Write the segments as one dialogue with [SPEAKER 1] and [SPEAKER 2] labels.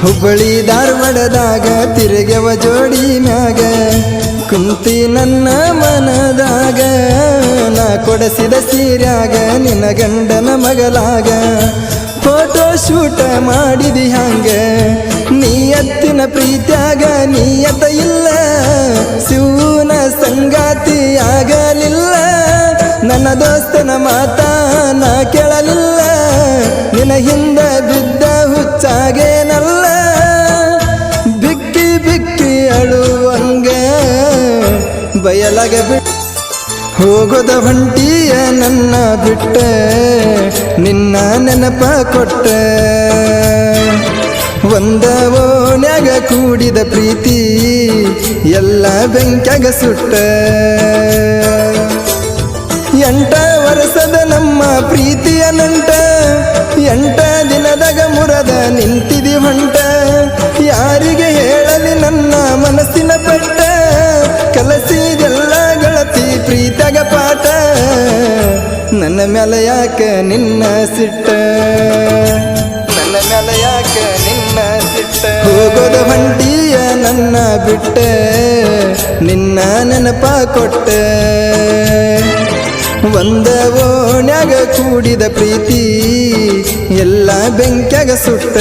[SPEAKER 1] ಹುಬ್ಬಳ್ಳಿ ಧಾರವಾಡದಾಗ ತಿರುಗವ ಜೋಡಿ ಮ್ಯಾಗ ಕುಂತಿ ನನ್ನ ಮನದಾಗ ನಾ ಕೊಡಸಿದ ಸೀರ್ಯಾಗ ನಿನ್ನ ಗಂಡನ ಮಗಲಾಗ ಫೋಟೋ ಶೂಟ ಮಾಡಿದಿ ಹಂಗ ನೀ ಎತ್ತಿನ ಪ್ರೀತ್ಯಾಗ ನೀಯತ ಇಲ್ಲ ಶಿವನ ಸಂಗಾತಿ ಆಗಲಿಲ್ಲ ನನ್ನ ದೋಸ್ತನ ಮಾತ ನಾ ಕೇಳಲಿಲ್ಲ ನಿನ್ನ ಹಿಂದ ಬಿದ್ದ ಹುಚ್ಚಾಗೇನಲ್ಲ ಬಿಕ್ಕಿ ಬಿಕ್ಕಿ ಅಳುವಂಗ ಬಯಲಾಗ ಬಿಟ್ಟು ಹೋಗೋದ ಹೊಂಟಿಯ ನನ್ನ ಬಿಟ್ಟ ನಿನ್ನ ನೆನಪ ಕೊಟ್ಟ ಒಂದ ಓಣ್ಯಾಗ ಕೂಡಿದ ಪ್ರೀತಿ ಎಲ್ಲ ಬೆಂಕ್ಯಾಗ ಸುಟ್ಟ 8 ವರ್ಷದ ನಮ್ಮ ಪ್ರೀತಿಯ ನಂಟ 8 ದಿನದಾಗ ಮುರದ ನಿಂತಿದಿ ಹೊಂಟ ಯಾರಿಗೆ ಹೇಳಲಿ ನನ್ನ ಮನಸ್ಸಿನ ಪಟ್ಟ ಕಲಸಿದೆಲ್ಲ ಗೆಳತಿ ಪ್ರೀತಿಯಾಗ ಪಾಠ ನನ್ನ ಮ್ಯಾಲ ಯಾಕ ನಿನ್ನ ಸಿಟ್ಟ ನನ್ನ ಮ್ಯಾಲ ಯಾಕ ನಿನ್ನ ಸಿಟ್ಟ ಹೋಗೋದ ಹೊಂಟಿಯ ನನ್ನ ಬಿಟ್ಟ ನಿನ್ನ ನೆನಪ ಕೊಟ್ಟ ಒಂದ ಓಣ್ಯಾಗ ಕೂಡಿದ ಪ್ರೀತಿ ಎಲ್ಲ ಬೆಂಕ್ಯಾಗ ಸುಟ್ಟ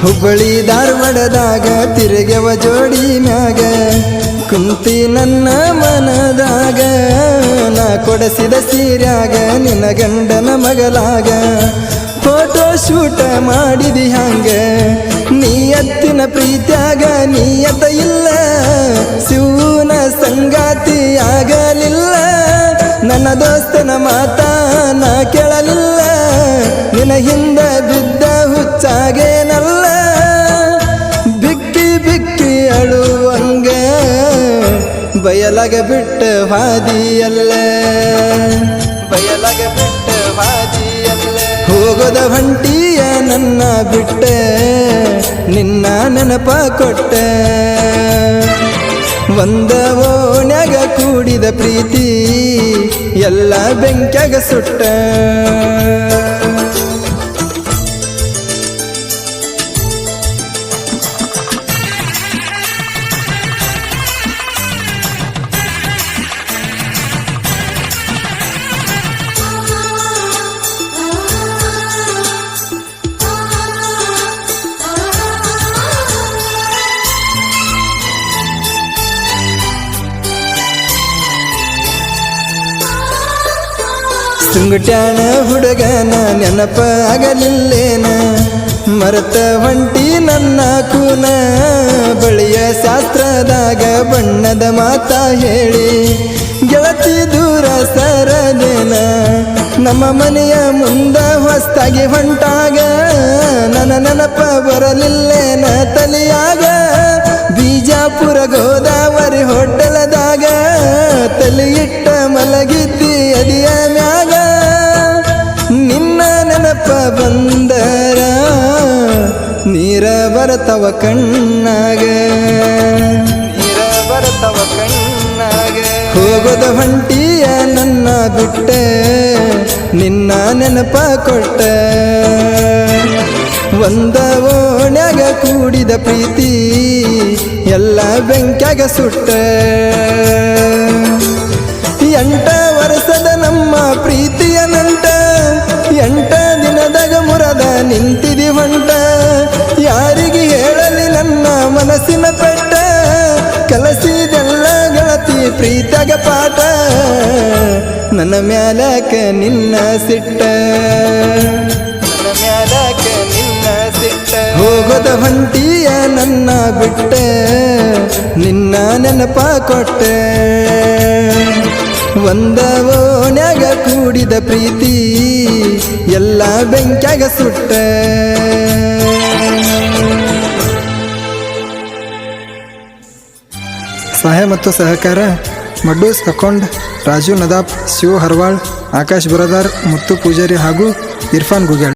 [SPEAKER 1] ಹುಬ್ಬಳ್ಳಿ ಧಾರವಾಡದಾಗ ತಿರುಗವ ಜೋಡಿ ಮ್ಯಾಗ ಕುಂತಿ ನನ್ನ ಮನದಾಗ ನಾ ಕೊಡಸಿದ ಸೀರ್ಯಾಗ ನಿನ್ನ ಗಂಡನ ಮಗಲಾಗ ಫೋಟೋ ಶೂಟ ಮಾಡಿದಿ ಹಂಗ ನೀ ಎತ್ತಿನ ಪ್ರೀತ್ಯಾಗ ನೀಯತ ಇಲ್ಲ ಶಿವನ ಸಂಗಾತಿ ಆಗಲಿಲ್ಲ ನನ್ನ ದೋಸ್ತನ ಮಾತ ನಾ ಕೇಳಲಿಲ್ಲ ನಿನ್ನ ಹಿಂದ ಬಿದ್ದ ಹುಚ್ಚಾಗೇನಲ್ಲ ಬಿಕ್ಕಿ ಬಿಕ್ಕಿ ಅಳುವಂಗ ಬಯಲಾಗ ಬಿಟ್ಟ ಹಾದಿಯಲ್ಲ ಬಯಲಾಗ ಬಿಟ್ಟ ಹಾದಿಯಲ್ಲ ಹೋಗೋದ ಹೊಂಟಿಯ ನನ್ನ ಬಿಟ್ಟ ನಿನ್ನ ನೆನಪ ಕೊಟ್ಟ ಒಂದ ಓಣ್ಯಾಗ ಕೂಡಿದ ಪ್ರೀತಿ ಎಲ್ಲ ಬೆಂಕ್ಯಾಗ ಸುಟ್ಟ ಸುಂಗುಟ್ಯಾಣ ಹುಡುಗನ ನೆನಪ ಆಗಲಿಲ್ಲೇನ ಮರೆತ ಹೊಂಟಿ ನನ್ನ ಕೂನ ಬಳಿಯ ಶಾಸ್ತ್ರದಾಗ ಬಣ್ಣದ ಮಾತ ಹೇಳಿ ಗೆಳತಿ ದೂರ ಸರದೇನ ನಮ್ಮ ಮನೆಯ ಮುಂದ ಹೊಸ್ತಾಗಿ ಹೊಂಟಾಗ ನನ್ನ ನೆನಪ ಬರಲಿಲ್ಲೇನ ತಲಿಯಾಗ ಬಿಜಾಪುರ ಗೋದಾವರಿ ಹೋಟೆಲದಾಗ ತಲಿಯಿಟ್ಟ ಮಲಗಿದ್ದಿ ಅದಿಯ ಮ್ಯಾಗ ನಿನ್ನ ನೆನಪ ಬಂದರ ನೀರ ಬರತವ ಕಣ್ಣಾಗ ನೀರ ಬರತವ ಕಣ್ಣಾಗ ಹೋಗೋದ ಹೊಂಟಿಯ ನನ್ನ ಬಿಟ್ಟ ನಿನ್ನ ನೆನಪ ಕೊಟ್ಟ ಒಂದ ಓಣ್ಯಾಗ ಕೂಡಿದ ಪ್ರೀತಿ ಎಲ್ಲ ಬೆಂಕ್ಯಾಗ ಸುಟ್ಟ 8 ವರ್ಷದ ನಮ್ಮ ಪ್ರೀತಿಯ ನಂಟ 8 ದಿನದಾಗ ಮುರದ ನಿಂತಿದಿ ಹೊಂಟ ಯಾರಿಗೆ ಹೇಳಲಿ ನನ್ನ ಮನಸ್ಸಿನ ಪಟ್ಟ ಕಲಸಿದೆಲ್ಲ ಗೆಳತಿ ಪ್ರೀತಿಯಾಗ ಪಾಠ ನನ್ನ ಮ್ಯಾಲಕ ನಿನ್ನ ಸಿಟ್ಟ ನನ್ನ ಮ್ಯಾಲಕ ನಿನ್ನ ಸಿಟ್ಟ ಹೋಗೋದ ಹೊಂಟಿಯ ನನ್ನ ಬಿಟ್ಟ ನಿನ್ನ ನೆನಪ ಕೊಟ್ಟ ಒಂದ ಓಣ್ಯಾಗ ಕೂಡಿದ ಪ್ರೀತಿ ಎಲ್ಲ ಬೆಂಕ್ಯಾಗ ಸುಟ್ಟ. ಸಹಾಯ ಮತ್ತು ಸಹಕಾರ ಮಡ್ಡೂಸ್ ಅಕೌಂಡ್, ರಾಜು ನದಾಪ್, ಶಿವ ಹರ್ವಾಳ್, ಆಕಾಶ್ ಬಿರಾದಾರ್, ಮುತ್ತು ಪೂಜಾರಿ ಹಾಗೂ ಇರ್ಫಾನ್ ಗುಗ್ಯಾಳ್.